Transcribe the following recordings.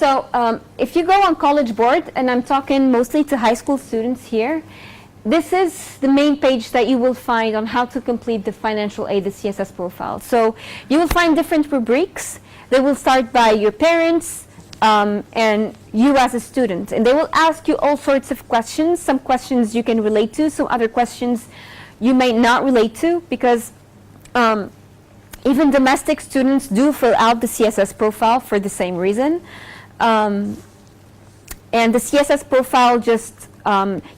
So if you go on College Board, and I'm talking mostly to high school students here, this is the main page that you will find on how to complete the financial aid, the CSS profile. So you will find different rubrics. They will start by your parents and you as a student. And they will ask you all sorts of questions. Some questions you can relate to, some other questions you may not relate to, because even domestic students do fill out the CSS profile for the same reason. And the CSS profile just,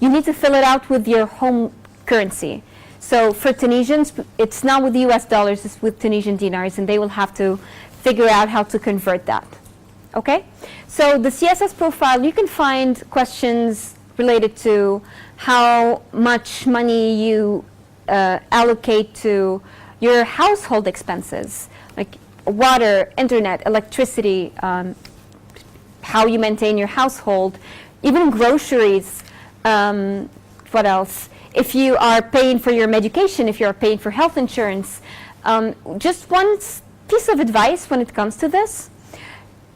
you need to fill it out with your home currency. So for Tunisians, it's not with US dollars, it's with Tunisian dinars, and they will have to figure out how to convert that. Okay? So the CSS profile, you can find questions related to how much money you allocate to your household expenses, like water, internet, electricity, how you maintain your household, even groceries. What else? If you are paying for your medication, if you are paying for health insurance. Just one piece of advice when it comes to this.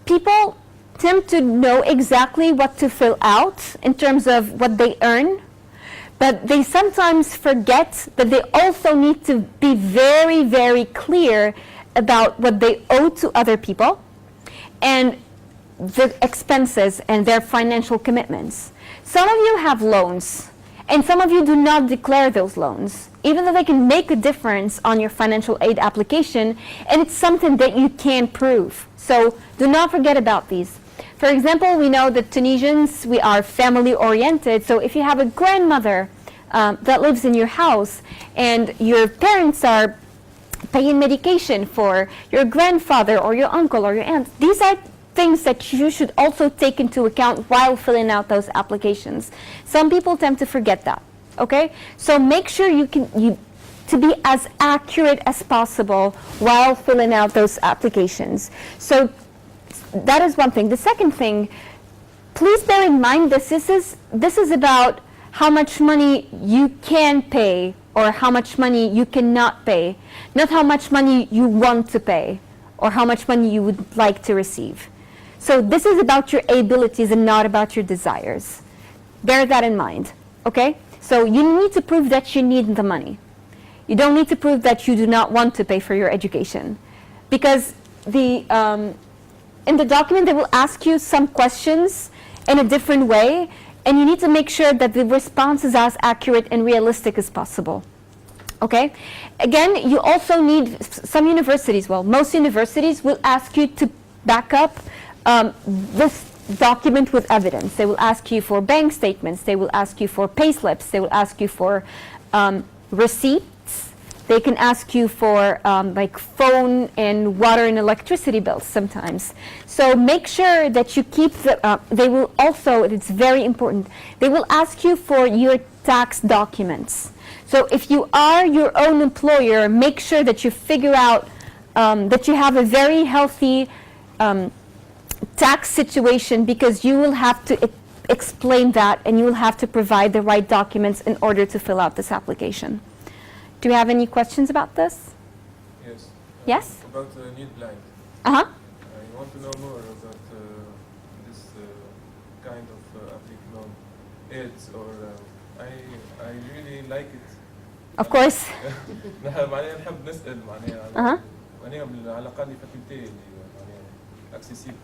People tend to know exactly what to fill out in terms of what they earn, but they sometimes forget that they also need to be very, very clear about what they owe to other people and the expenses and their financial commitments. Some of you have loans, and some of you do not declare those loans, even though they can make a difference on your financial aid application, and it's something that you can prove. So do not forget about these. For example, we know that Tunisians, we are family-oriented, so if you have a grandmother that lives in your house, and your parents are paying medication for your grandfather or your uncle or your aunt, these are things that you should also take into account while filling out those applications. Some people tend to forget that, okay? So make sure to be as accurate as possible while filling out those applications. So that is one thing. The second thing, please bear in mind that this is about how much money you can pay or how much money you cannot pay, not how much money you want to pay or how much money you would like to receive. So this is about your abilities and not about your desires. Bear that in mind, okay? So you need to prove that you need the money. You don't need to prove that you do not want to pay for your education. Because in the document, they will ask you some questions in a different way, and you need to make sure that the response is as accurate and realistic as possible. Okay? Again, you also need some universities, well, most universities will ask you to back up this document with evidence. They will ask you for bank statements. They will ask you for pay slips. They will ask you for receipts. They can ask you for like phone and water and electricity bills sometimes. So make sure that you keep they will also, it's very important, they will ask you for your tax documents. So if you are your own employer, make sure that you figure out that you have a very healthy tax situation, because you will have to explain that and you will have to provide the right documents in order to fill out this application. Do you have any questions about this? Yes. Yes? About need blind. Uh-huh. I want to know more about this kind of applicable aids, or I really like it. Of course. معناها نحب نسأل معناها على الأقل faculté اللي معناها accessible.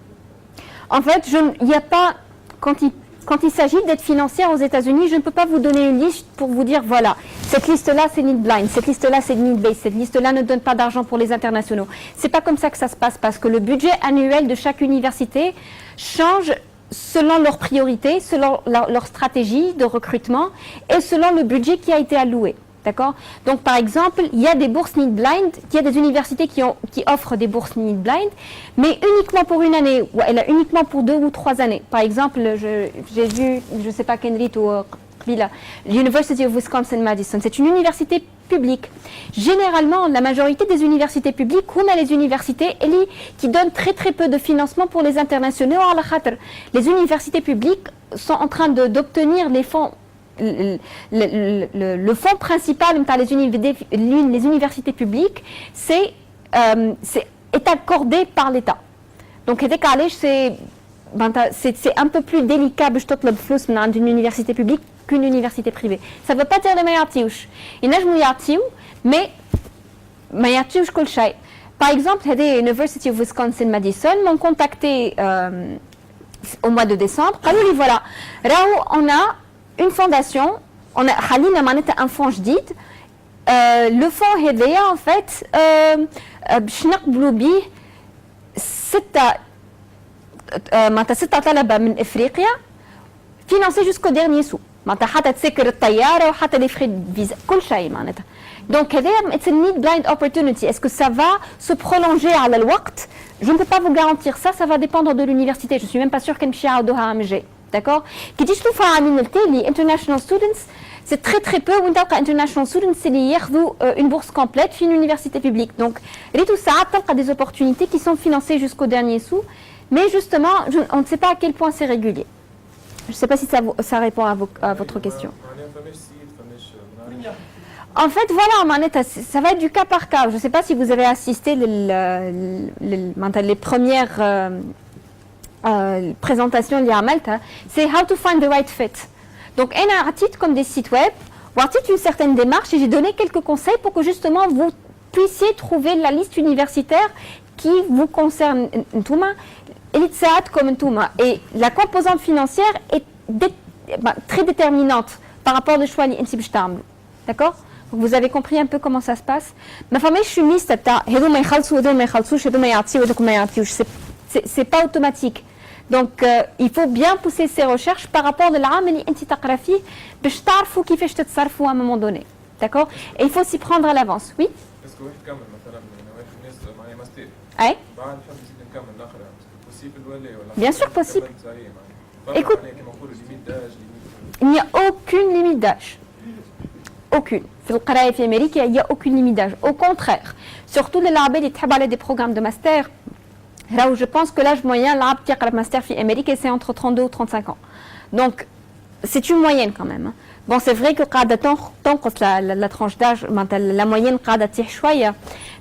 En fait, il n'y a pas, quand il s'agit d'être financière aux États-Unis, je ne peux pas vous donner une liste pour vous dire, voilà, cette liste-là, c'est need blind, cette liste-là, c'est need based, cette liste-là ne donne pas d'argent pour les internationaux. C'est pas comme ça que ça se passe, parce que le budget annuel de chaque université change selon leurs priorités, selon leur stratégie de recrutement et selon le budget qui a été alloué. D'accord? Donc, par exemple, il y a des bourses need blind, il y a des universités qui offrent des bourses need blind, mais uniquement pour une année, ou uniquement pour 2 ou 3 années. Par exemple, j'ai vu, je ne sais pas, Kenrit ou l'University of Wisconsin-Madison, c'est une université publique. Généralement, la majorité des universités publiques, on a les universités qui donnent très très peu de financement pour les internationaux. Les universités publiques sont en train d'obtenir les fonds. Le fonds principal les universités publiques est accordé par l'État. Donc c'est c'est un peu plus délicat باش تطلب فلوس من عند une université publique qu'une université privée. Ça ne veut pas dire ما يعطيوش. ينجموا يعطيو mais ما يعطيوش كل شيء. Par exemple, هذه University of Wisconsin Madison m'ont contacté au mois de décembre. قالوا لي voilà, راهو on a une fondation, on a خلينا معناتها un fonds جديد. Le fonds هذايا en fait باش نقبلوا به 6 طلبة من افريقيا financés jusqu'au dernier sou. معناتها حتى تسكر الطيارة وحتى les frais de visa كل شيء معناتها. Donc it's a neat blind opportunity. Est-ce que ça va se prolonger على الوقت? Je ne peux pas vous garantir ça, ça va dépendre de l'université. Je suis même pas sûre qu'elle مشي يعاودوها عام d'accord? كي تجي تشوفها عاملين لي international students c'est très très peu. وين تلقى international students اللي ياخذوا une bourse complète في une université publique. Donc ريتو ساعات تلقى des opportunités qui sont financées jusqu'au dernier sou. Mais justement, on ne sait pas à quel point c'est régulier. Je ne sais pas si ça répond à votre question. En fait, voilà, ça va être du cas par cas. Je ne sais pas si vous avez assisté les premières présentations liées à Malta. C'est how to find the right fit. Donc, un titre comme des sites web, ou un titre une certaine démarche, et j'ai donné quelques conseils pour que justement vous puissiez trouver la liste universitaire qui vous concerne. Et la composante financière est très déterminante par rapport au choix. D'accord? Vous avez compris un peu comment ça se passe? Ma famille chimiste, c'est pas automatique. Donc, il faut bien pousser ses recherches par rapport à l'âme et l'intitagraphie pour savoir qui fait à un moment donné. D'accord? Et il faut s'y prendre à l'avance. Oui? Oui? Bien sûr possible. Écoute, il n'y a aucune limite d'âge. Aucune. Il n'y a aucune limite d'âge. Au contraire, surtout les labels qui travaillent des programmes de master, là où je pense que l'âge moyen, le master en Amérique, c'est entre 32 ou 35 ans. Donc, c'est une moyenne quand même. Bon, c'est vrai que la tranche d'âge, la moyenne,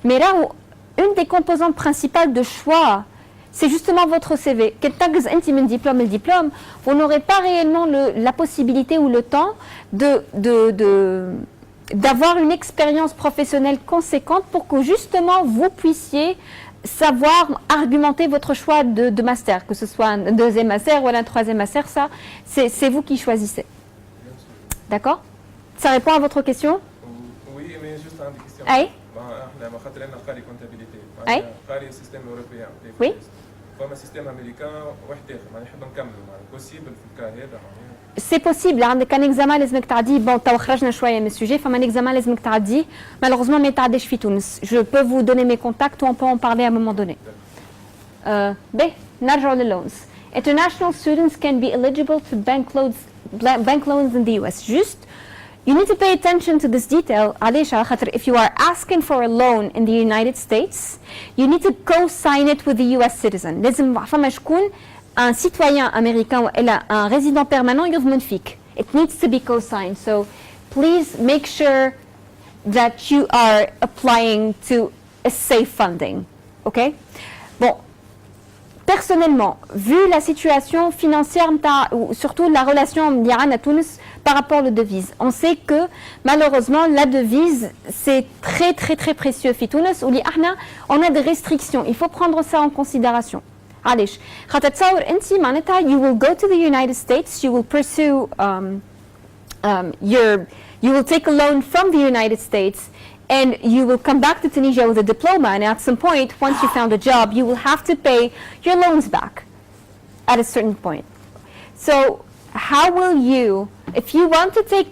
mais là où une des composantes principales de choix, c'est justement votre CV. Diplôme, vous n'aurez pas réellement la possibilité ou le temps d'avoir une expérience professionnelle conséquente pour que justement vous puissiez savoir argumenter votre choix de master, que ce soit un deuxième master ou un troisième master, ça, c'est vous qui choisissez. D'accord? Ça répond à votre question? Oui, mais juste une question. Aïe? Aïe? Oui? C'est possible. عندك un examen لازمك تعديه. Bon, t'as خرجنا شوية من الsujet. فما un examen لازمك تعديه. Malheureusement, ما يتعداش في تونس. Je peux vous donner mes contacts ou on peut en parler à un moment donné. B. نرجع للloans. International students can be eligible to bank loans in the US. Just, you need to pay attention to this detail. علاش؟ على خاطر if you are asking for a loan in the United States, you need to co-sign it with the US citizen. لازم فما شكون un citoyen américain ou un résident permanent يضمن فيك. It needs to be co-signed. So please make sure that you are applying to a safe funding. OK? Bon, personnellement, vu la situation financière ou surtout la relation d'Iran à Tunis par rapport aux devises, on sait que malheureusement la devise c'est très très très précieux في تونس واللي احنا on a des restrictions. Il faut prendre ça en considération. علاش؟ خاطر تصور انت معناتها you will go to the United States, you will pursue you will take a loan from the United States and you will come back to Tunisia with a diploma, and at some point once you found a job you will have to pay your loans back at a certain point. So how will you, if you want to take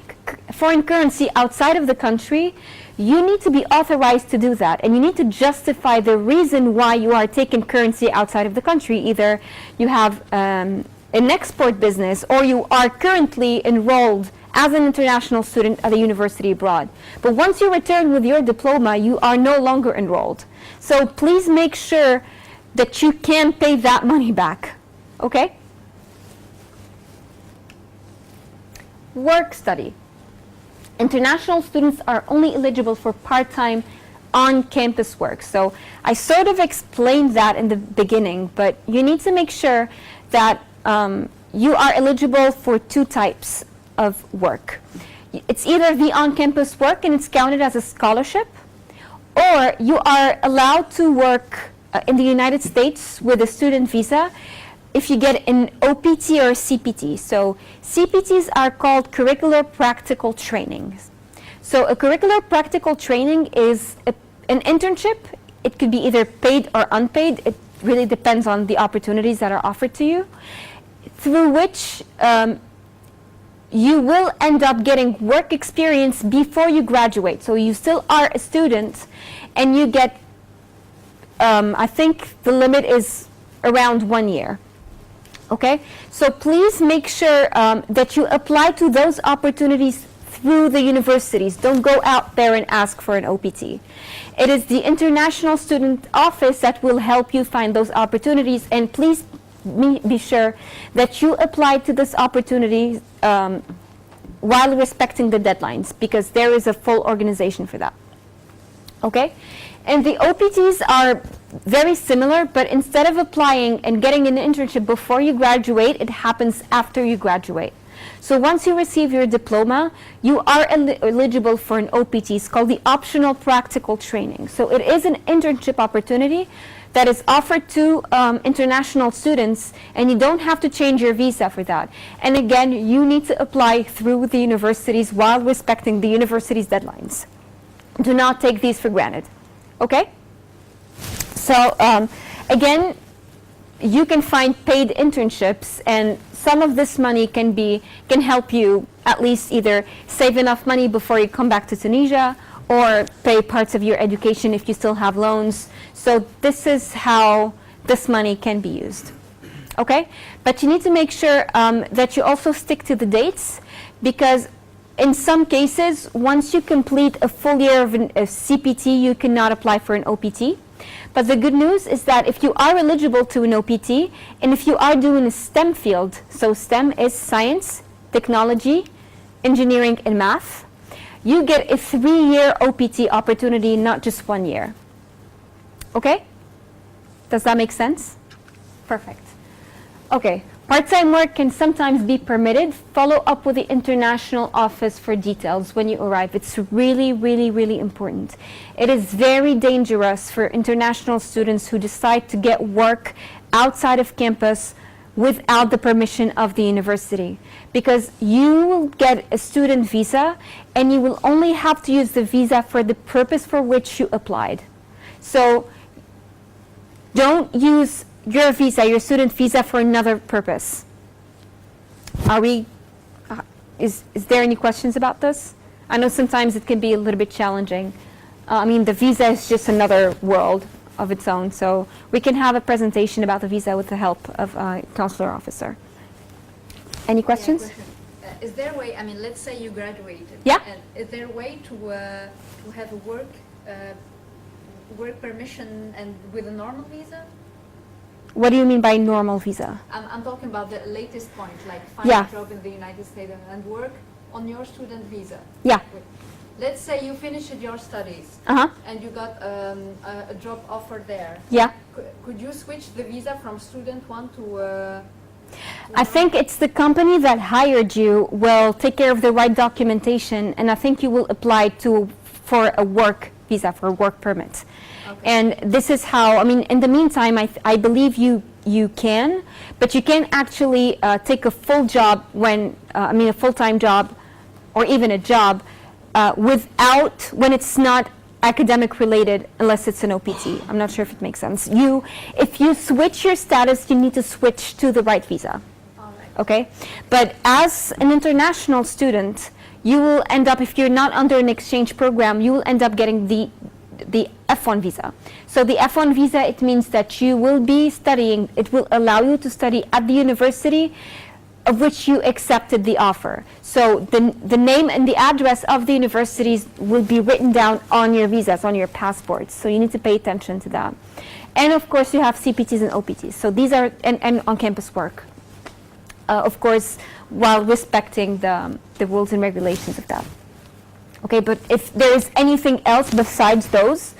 foreign currency outside of the country, you need to be authorized to do that, and you need to justify the reason why you are taking currency outside of the country. Either you have an export business or you are currently enrolled as an international student at a university abroad. But once you return with your diploma, you are no longer enrolled. So please make sure that you can pay that money back. Okay? Work study. International students are only eligible for part-time on-campus work. So I sort of explained that in the beginning, but you need to make sure that you are eligible for two types of work. It's either the on-campus work and it's counted as a scholarship, or you are allowed to work in the United States with a student visa if you get an OPT or a CPT. So CPTs are called curricular practical trainings. So a curricular practical training is an internship. It could be either paid or unpaid. It really depends on the opportunities that are offered to you, through which you will end up getting work experience before you graduate. So you still are a student, and you get, I think the limit is around 1 year. Okay? So please make sure that you apply to those opportunities through the universities. Don't go out there and ask for an OPT. It is the International Student Office that will help you find those opportunities, and please be sure that you apply to this opportunity while respecting the deadlines, because there is a full organization for that. Okay? And the OPTs are very similar, but instead of applying and getting an internship before you graduate, it happens after you graduate. So once you receive your diploma, you are eligible for an OPT. It's called the optional practical training. So it is an internship opportunity that is offered to international students, and you don't have to change your visa for that. And again, you need to apply through the universities while respecting the university's deadlines. Do not take these for granted. Okay? So again, you can find paid internships, and some of this money can help you at least either save enough money before you come back to Tunisia, or pay parts of your education if you still have loans. So this is how this money can be used. Okay? But you need to make sure that you also stick to the dates, because in some cases, once you complete a full year of a CPT, you cannot apply for an OPT. But the good news is that if you are eligible to an OPT, and if you are doing a STEM field, so STEM is science, technology, engineering, and math, you get a 3-year OPT opportunity, not just 1 year. Okay? Does that make sense? Perfect. Okay. Part-time work can sometimes be permitted. Follow up with the international office for details when you arrive. It's really, really, really important. It is very dangerous for international students who decide to get work outside of campus without the permission of the university, because you will get a student visa and you will only have to use the visa for the purpose for which you applied. So don't use your visa, your student visa, for another purpose. Is there any questions about this? I know sometimes it can be a little bit challenging. I mean, the visa is just another world of its own, so we can have a presentation about the visa with the help of a consular officer. Any questions? Yeah, is there a way, I mean, let's say you graduated. Yeah. And is there a way to have a work permission and with a normal visa? What do you mean by normal visa? I'm talking about the latest point, like find Yeah. a job in the United States and work on your student visa. Yeah. Let's say you finished your studies Uh-huh. and you got a job offer there. Yeah. Could you switch the visa from student one to I think it's the company that hired you will take care of the right documentation, and I think you will apply for a work visa, for a work permit. Okay. And this is how, I mean, in the meantime, I believe you can, but you can actually take a full job a full-time job, or even a job, when it's not academic related, unless it's an OPT. I'm not sure if it makes sense. If you switch your status, you need to switch to the right visa. all right. Okay? But as an international student, you will end up, if you're not under an exchange program, you will end up getting the F1 visa. So the F1 visa, it means that you will be studying, it will allow you to study at the university of which you accepted the offer. So the name and the address of the universities will be written down on your visas, on your passports. So you need to pay attention to that. And of course you have CPTs and OPTs. So these are, and on-campus work. Of course, while respecting the rules and regulations of that. Okay, but if there is anything else besides those,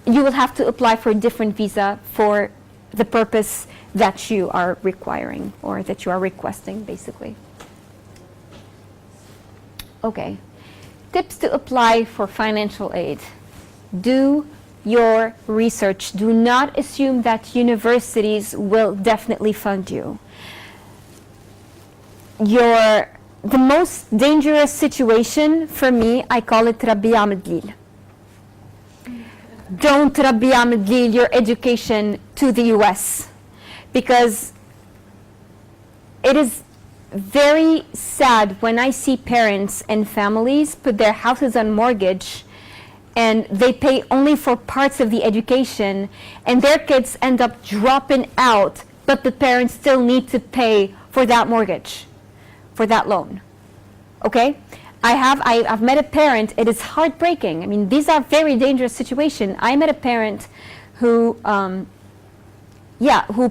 you will have to apply for a different visa for the purpose that you are requiring or that you are requesting, basically. Okay. Tips to apply for financial aid. Do your research. Do not assume that universities will definitely fund you. The most dangerous situation for me, I call it Rabbi Amedlil. Don't Rabbi Amedlil your education to the US, because it is very sad when I see parents and families put their houses on mortgage and they pay only for parts of the education, and their kids end up dropping out, but the parents still need to pay for that mortgage, for that loan. Okay? I've met a parent. It is heartbreaking. I mean, these are very dangerous situations. I met a parent who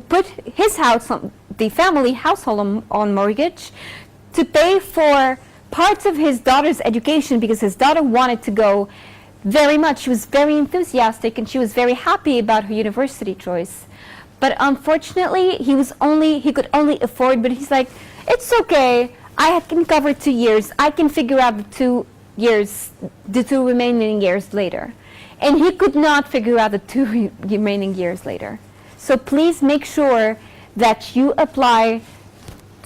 put his house, the family household on mortgage to pay for parts of his daughter's education, because his daughter wanted to go very much. She was very enthusiastic and she was very happy about her university choice. But unfortunately, he could only afford, but he's like, it's okay. I can cover 2 years. I can figure out the 2 remaining years later. And he could not figure out the 2 remaining years later. So please make sure that you apply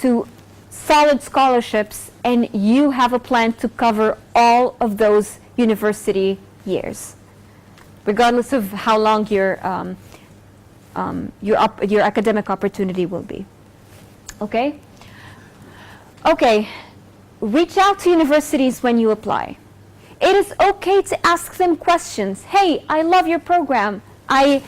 to solid scholarships and you have a plan to cover all of those university years, regardless of how long your academic opportunity will be. Okay? Okay, reach out to universities when you apply. It is okay to ask them questions. Hey, I love your program. I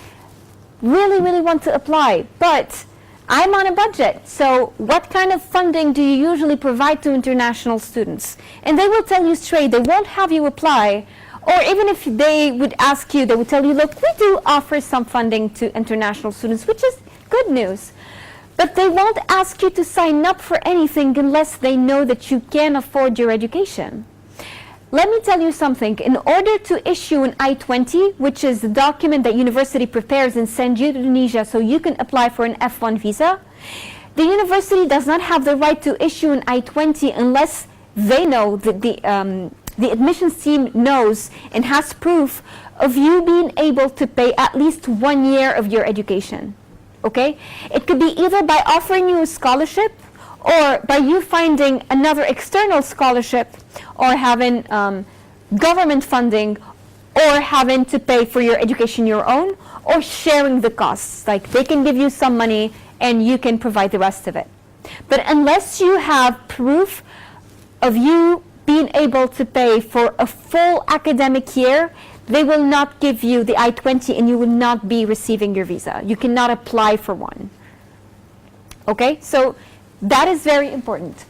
really, really want to apply, but I'm on a budget. So what kind of funding do you usually provide to international students? And they will tell you straight. They won't have you apply. Or even if they would ask you, they would tell you, look, we do offer some funding to international students, which is good news. But they won't ask you to sign up for anything unless they know that you can afford your education. Let me tell you something. In order to issue an I-20, which is the document that university prepares and sends you to Tunisia so you can apply for an F1 visa, the university does not have the right to issue an I-20 unless they know that the admissions team knows and has proof of you being able to pay at least 1 year of your education. Okay? It could be either by offering you a scholarship or by you finding another external scholarship or having government funding or having to pay for your education your own or sharing the costs. Like they can give you some money and you can provide the rest of it. But unless you have proof of you being able to pay for a full academic year, they will not give you the I-20 and you will not be receiving your visa. You cannot apply for one. Okay? So that is very important.